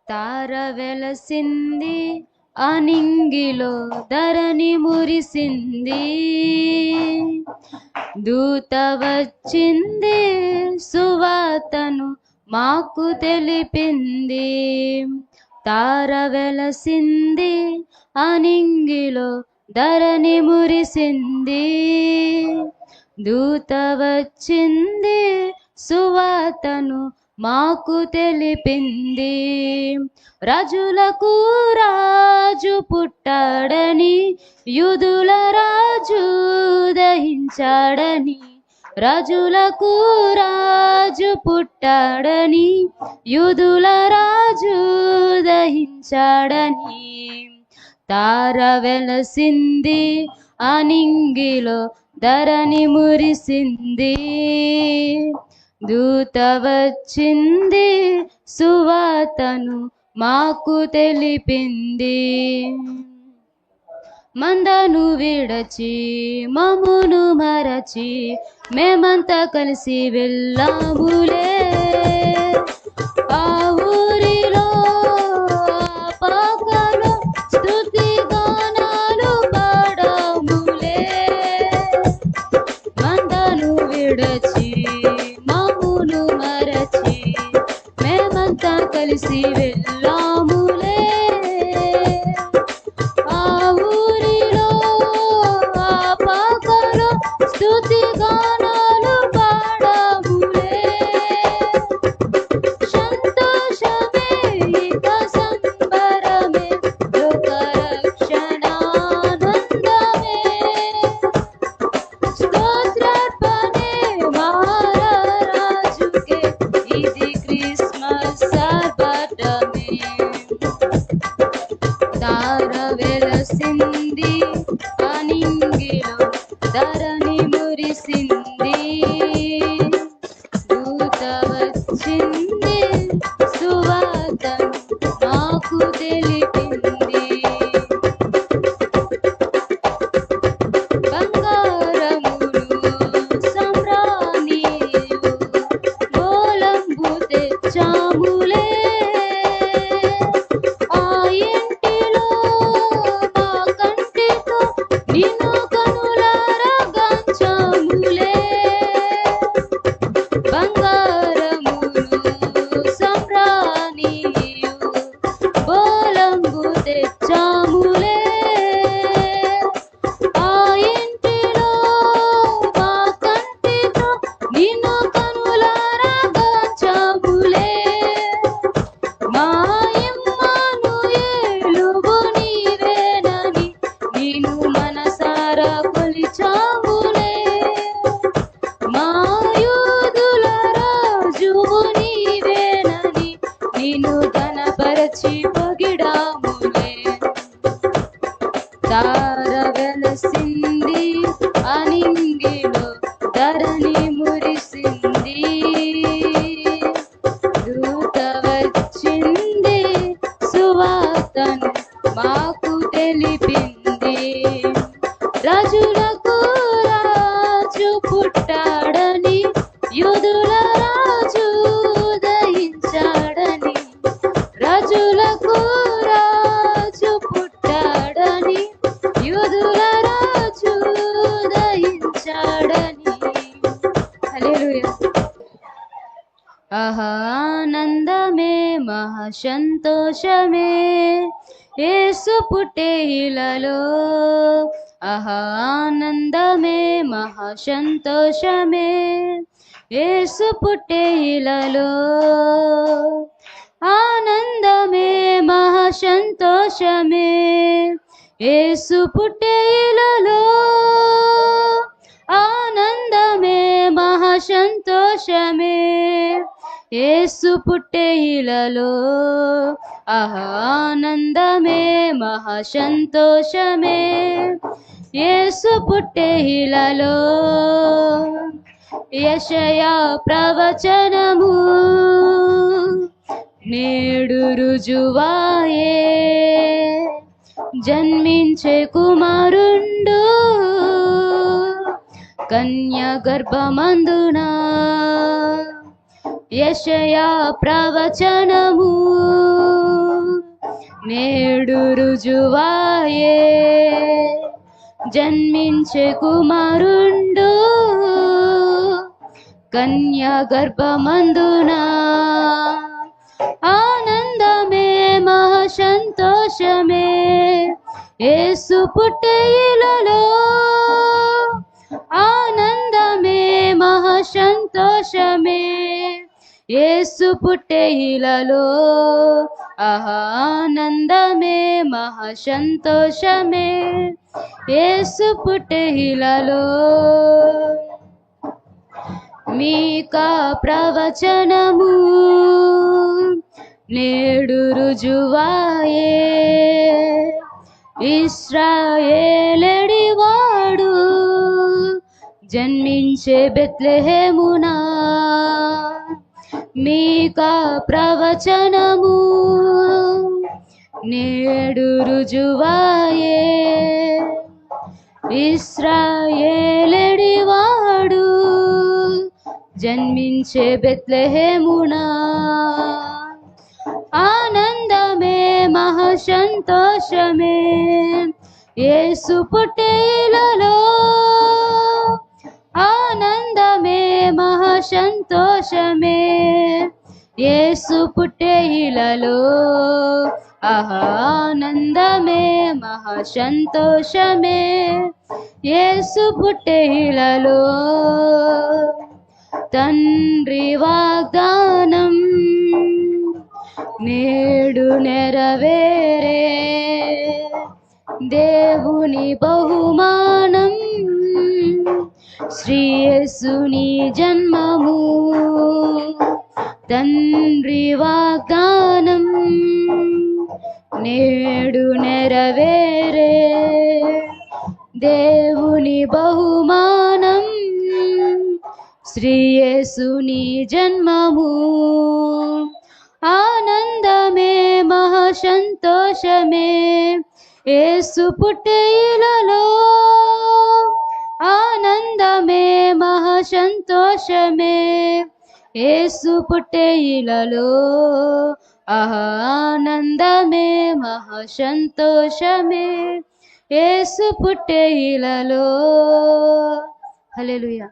తార వెలసింది అనింగిలో ధరణి మురిసింది. దూత వచ్చింది సువార్తను మాకు తెలిపింది. తార వెలసింది అనింగిలో ధరణి మురిసింది. దూత వచ్చింది సువార్తను మాకు తెలిపింది. రాజులకు రాజు పుట్టాడని, యూదుల రాజు దహించాడని. రాజులకు రాజు పుట్టాడని, యూదుల రాజు దహించాడని. తార వెలసింది అనింగిలో ధరణి మురిసింది. దూత వచ్చింది సువార్తను మాకు తెలిపింది. మందను విడచి మమ్మును మరచి మేమంతా కలిసి వెళ్ళాములే. ఆ ఊరిలో పాకలో స్తుతి గానాలు పాడాములే. మందను విడచి మమ్మును మరచి మేమంతా కలిసి వెళ్ళాములే. ఆ ఊరిలో ఆ పాకలో స్తుతి గానాలు పాడాములే. సంతోషమే ఇక సంబరమే లోక రక్షణానందమే. స్తోత్రార్పణే మహారాజుకే ఇది క్రిస్మస్ ఆర్భాటమే. తార వెలసింది అనింగిలో ధరణి మురిసింది. దూత వచ్చింది సువార్తను మాకు తెలిపింది. బంగారమును సంబ్రాణియు గోళంబు తెచ్చాములే. ఆ ఇంటిలో మా కంటితో నిన్ను కనులారా గాంచాములే. బంగారమును సంబ్రాణియు గోళంబు తెచ్చాములే. ఆ ఇంటిలో మా కంటితో నిన్ను కనులారా గాంచాములే. మా ఇమ్మానుయేలువు నీవేనని నిన్ను మనసారా కొలిచాములే. మా యూదుల రాజువు నీవేనని నిన్ను ఘనపరచి పొగిడాములే. తార వెలసింది అనింగిలో ధరణి మురిసింది. దూత వచ్చింది సువార్తను మాకు తెలిపింది. రాజులకు రాజు పుట్టాడని, యూదుల రాజు దహించాడని. రాజులకు రాజు పుట్టాడని, యూదుల రాజు దహించాడని. హల్లెలూయా. ఆహా ఆనందమే మహా సంతోషమే యేసు పుట్టే ఇలలో. ఆహా ఆనందమే మహా సంతోషమే యేసు పుట్టే ఇలలో. ఆనందమే మహా సంతోషమే యేసు పుట్టే ఇలలో. ఆనందమే మహా సంతోషమే యేసు పుట్టే ఇలలో. ఆహా ఆనందమే మహా సంతోషమే యేసు పుట్టే ఇలలో. యెషయా ప్రవచనము నేడు రుజువాయే. జన్మించే కుమారుండు కన్య గర్భమందున యెషయా ప్రవచనము నేడు రుజువాయే, జన్మించే కుమారుండు కన్య గర్భమందున, ఆనందమే మహా సంతోషమే యేసు పుట్టే ఇలలో, ఆనందమే మహా సంతోషమే యేసు పుట్టే ఇలలో, ఆనందమే మహా సంతోషమే యేసు పుట్టే ఇలలో. మీకా ప్రవచనము నేడు రుజువాయే, ఇశ్రాయేలువాడు జన్మించే బెత్లెహేమునా. మీకా ప్రవచనము నేడు రుజువాయే, ఇశ్రాయేలువాడు జన్మించే బెత్లెహేమునా. ఆనందమే మహా సంతోషమే యేసు పుట్టే ఇలలో, ఆనందమే మహా సంతోషమే యేసు పుట్టే ఇలలో, ఆనందమే మహా సంతోషమే యేసు పుట్టే ఇలలో. తండ్రి వాగ్దానం నేడు నెరవేరే, దేవుని బహుమానం శ్రీ యేసుని జన్మము. తండ్రి వాగ్దానం నేడు నెరవేరే, దేవుని బహుమానం శ్రీ యేసుని జన్మము. ఆనందమే మహా సంతోషమే యేసు పుట్టే ఇలలో, ఆనందమే మహా సంతోషమే యేసు పుట్టే ఇలలో, ఆనందమే మహా సంతోషమే యేసు పుట్టే ఇలలో. హల్లెలూయా.